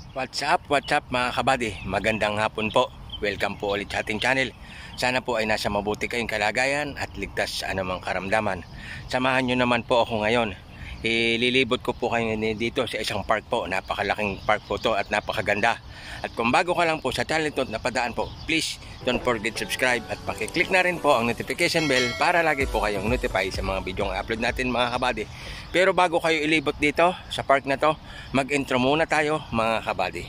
What's up mga kabady? Magandang hapon po. Welcome po ulit sa ating channel. Sana po ay nasa mabuti kayong kalagayan at ligtas sa anumang karamdaman. Samahan nyo naman po ako ngayon. Ililibot ko po kayo dito sa isang park po. Napakalaking park po to at napakaganda. At kung bago ka lang po sa channel to napadaan po, please don't forget subscribe at pakiclick na rin po ang notification bell para lagi po kayong notify sa mga video ng upload natin mga kabady. Pero bago kayo ilibot dito sa park na to, mag-intro muna tayo mga kabady.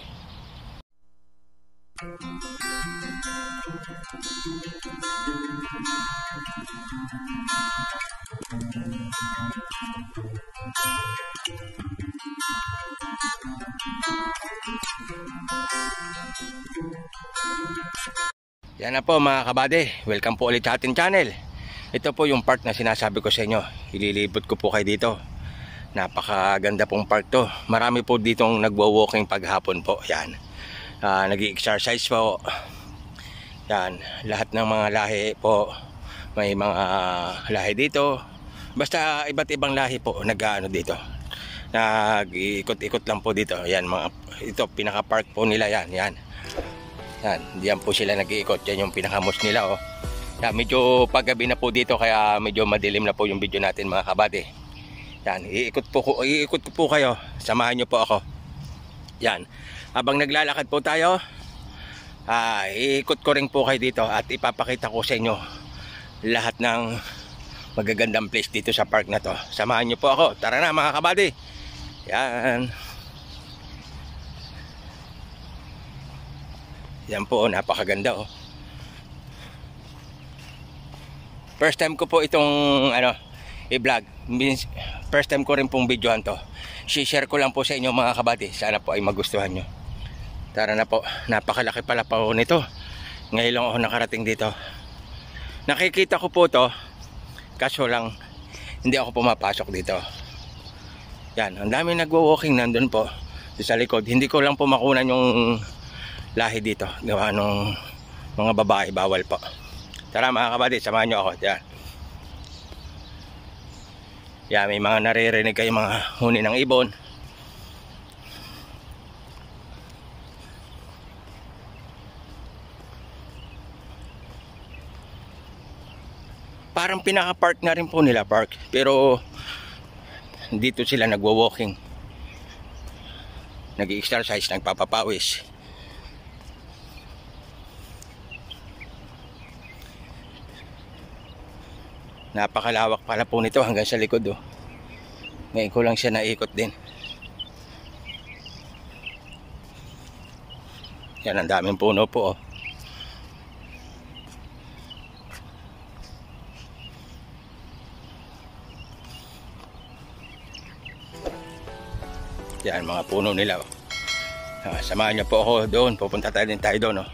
Yan na po mga kabady, welcome po ulit sa ating channel. Ito po yung park na sinasabi ko sa inyo. Ililibot ko po kayo dito. Napakaganda pong park to. Marami po ditong nagwo-walking paghapon po. Yan, nag-exercise po. Yan, lahat ng mga lahi po. May mga lahi dito. Basta iba't ibang lahi po nag-ano dito. Nag-ikot-ikot lang po dito. Yan, ito pinaka-park po nila yan. Yan, diyan po sila nag-iikot. Yan yung pinakamos nila oh. Yan, medyo paggabi na po dito kaya medyo madilim na po yung video natin mga kabady. Yan, iikot ko po kayo. Samahan nyo po ako. Yan, habang naglalakad po tayo, iikot ko rin po kayo dito at ipapakita ko sa inyo lahat ng magagandang place dito sa park na to. Samahan nyo po ako. Tara na mga kabady. Yan. Yan po, napakaganda oh. First time ko po itong i-vlog. First time ko rin pong videohan to. I-share ko lang po sa inyo mga kabady. Sana po ay magustuhan nyo. Tara na po. Napakalaki pala po nito. Ngayon lang ako nakarating dito. Nakikita ko po to. Kaso lang hindi ako pumapasok dito. Yan, ang dami nagwo-walking nandun po sa likod. Hindi ko lang po makunan yung lahi dito. Gawa nung mga babae, bawal po. Tara mga kabady, samahan nyo ako. Yan. Yan, may mga naririnig kayo mga huni ng ibon. Parang pinaka-park na rin po nila, park. Pero dito sila nagwo-walking. Nag-exercise, nagpapapawis. Napakalawak pala po nito hanggang sa likod oh. Ngayon ko lang siya naikot din. Yan, ang daming puno po oh. Yan, mga puno nila oh. Samahan niyo po ako doon. Pupunta tayo doon oh.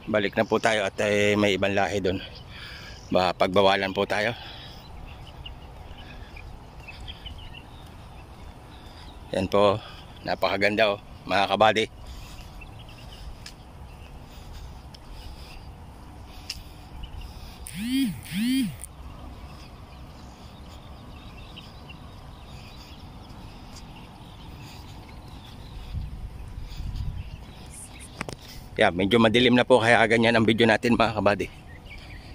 Balik na po tayo at may ibang lahi doon. Pagbawalan po tayo. Yan po, napakaganda oh, mga kabady. Yeah, medyo madilim na po kaya ganyan ang video natin mga kabady.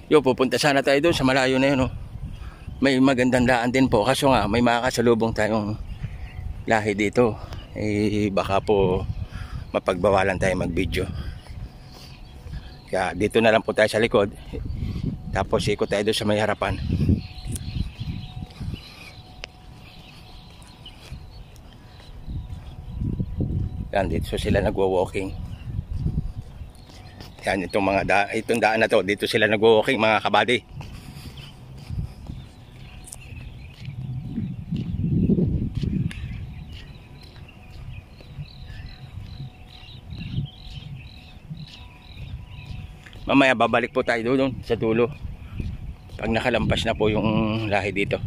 Pupunta sana tayo doon sa malayo na yun oh. May magandang daan din po. Kaso nga may makakasalubong tayong lahi dito. Baka po mapagbawalan tayo mag video. Kaya dito na lang po tayo sa likod. Tapos ikot tayo doon sa may harapan. Yan, dito sila nagwo-walking. Yan, itong daan na to, dito sila nag-walking mga kabady. Mamaya babalik po tayo doon sa dulo pag nakalampas na po yung lahi dito.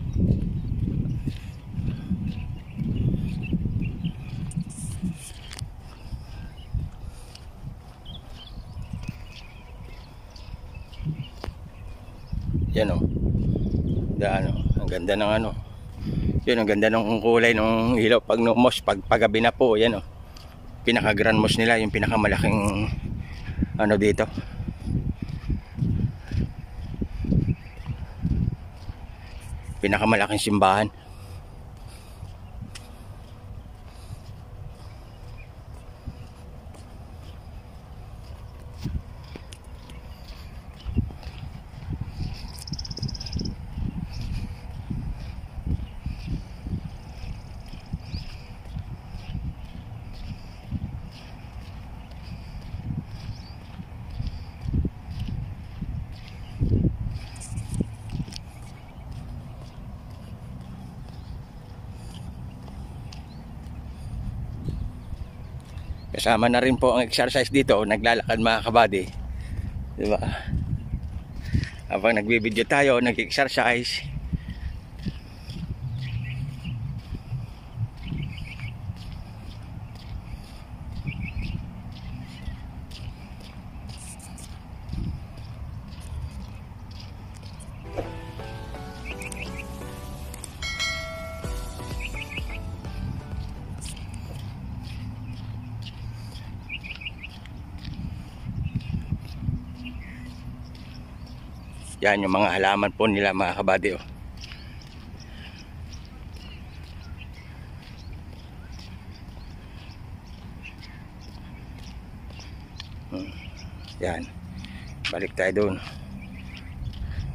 Yan o. Ang ganda ng ano. Yun, ang ganda ng kulay ng ilaw pag numos, pag pagabi na po. Yan o. Pinaka grand mosque nila, yung pinakamalaking ano dito. Pinakamalaking simbahan. Kasama na rin po ang exercise dito, naglalakad mga kabady. Diba? Habang nagbibideo tayo, nag-exercise. Yan yung mga halaman po nila mga kabady. Oh. Yan. Balik tayo doon.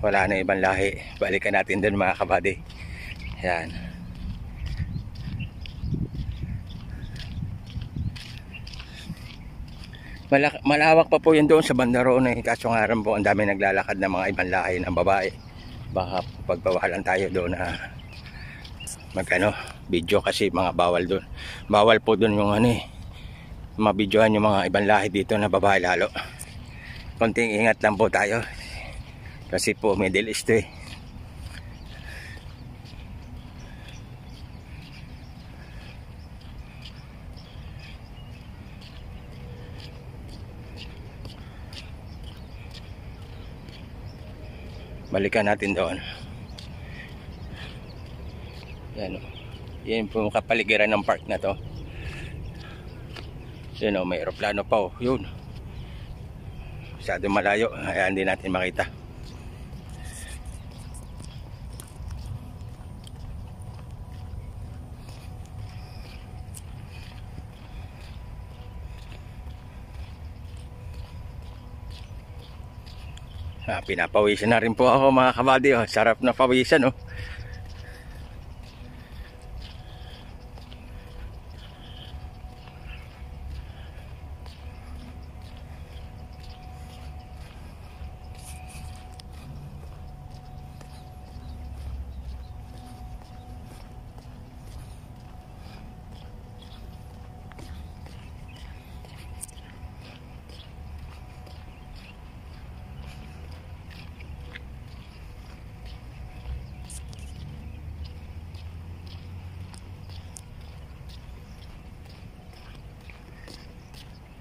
Wala na ibang lahi. Balikan natin doon mga kabady. Yan. Malawak pa po yan doon sa bandaron eh. Kaso nga rin po ang dami naglalakad ng mga ibang lahi ng babae. Baka pagbawalan tayo doon na magano video kasi mga bawal doon. Bawal po doon yung ano eh. Mabidyohan yung mga ibang lahi dito na babae lalo. Konting ingat lang po tayo. Kasi po Middle East eh. Balikan natin doon. Yan o. Yan po kapaligiran ng park na to. Yan o, may aeroplano pa o. Yun. Masyado malayo. Kaya hindi natin makita. Pinapawisan na rin po ako mga kabady. Oh. Sarap na pawisan. Oh.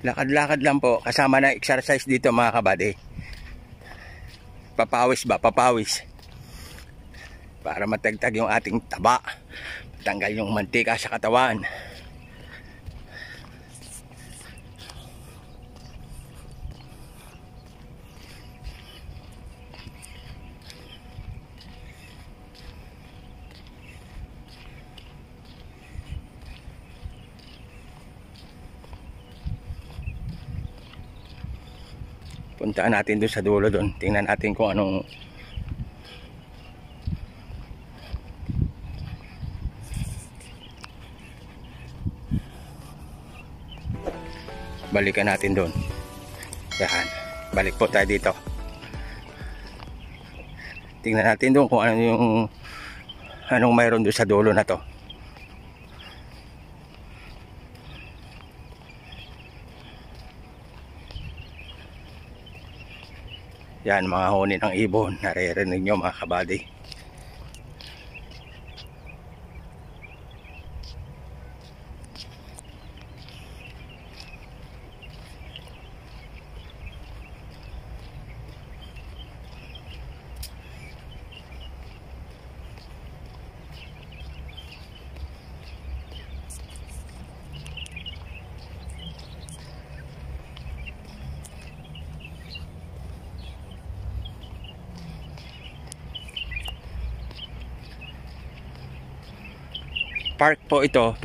Lakad-lakad lang po, kasama na exercise dito mga kabady. Papawis ba? Papawis. Para matagtag yung ating taba. Tanggal yung mantika sa katawan. Puntaan natin doon sa dulo doon. Tingnan natin kung anong balikan natin doon. Yan. Balik po tayo dito. Tingnan natin doon kung ano yung anong mayroon doon sa dulo na to. Yan, mga huni ng ibon. Naririnig nyo mga kabady. park po ito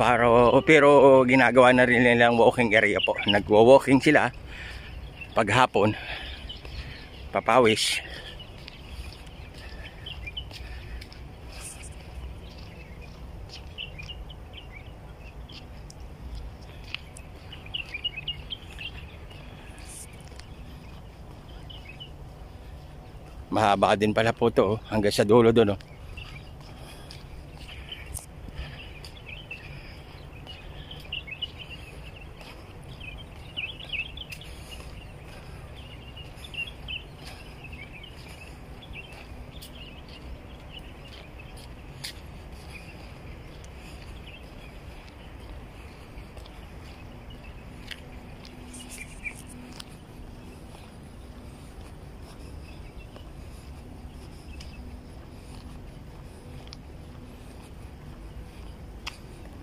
pero ginagawa na rin nilang walking area po. Nagwo-walking sila paghapon, papawis. Mahaba din pala po ito, hanggang sa dulo doon.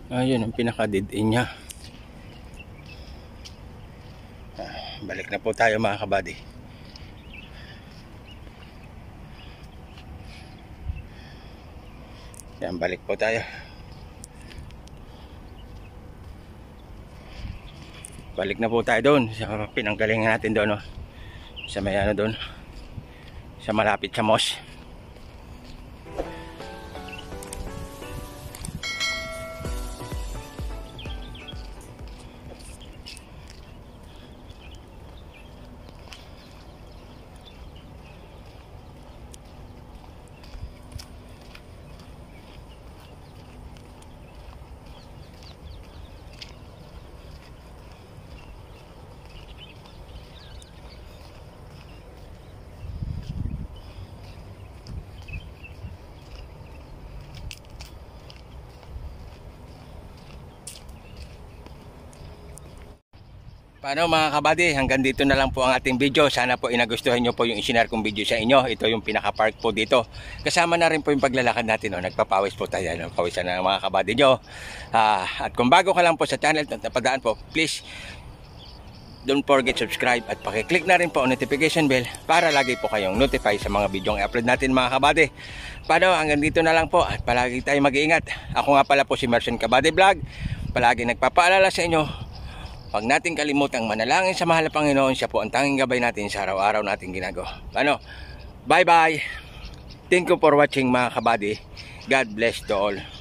Ayun ang pinaka-dead-end niya. Balik na po tayo mga kabady. Yan, balik po tayo. Balik na po tayo doon sa pinanggalingan natin doon, no? Sa may ano doon, sa malapit sa Moss. Paano mga kabady, hanggang dito na lang po ang ating video. Sana po inagustuhan nyo po yung isinare kong video sa inyo. Ito yung pinaka-park po dito. Kasama na rin po yung paglalakad natin. Nagpapawis po tayo. Pawisan na mga kabady nyo. At kung bago ka lang po sa channel, napadaan po, please don't forget subscribe at pakiclick na rin po ang notification bell para lagi po kayong notify sa mga video ang i-upload natin mga kabady. Paano, hanggang dito na lang po at palagi tayo mag-iingat. Ako nga pala po si Merson Kabady Vlog. Palagi nagpapaalala sa inyo, huwag natin kalimutang manalangin sa mahal na Panginoon. Siya po ang tanging gabay natin sa araw-araw nating ginagawa. Ano? Bye-bye. Thank you for watching mga kabady. God bless to all.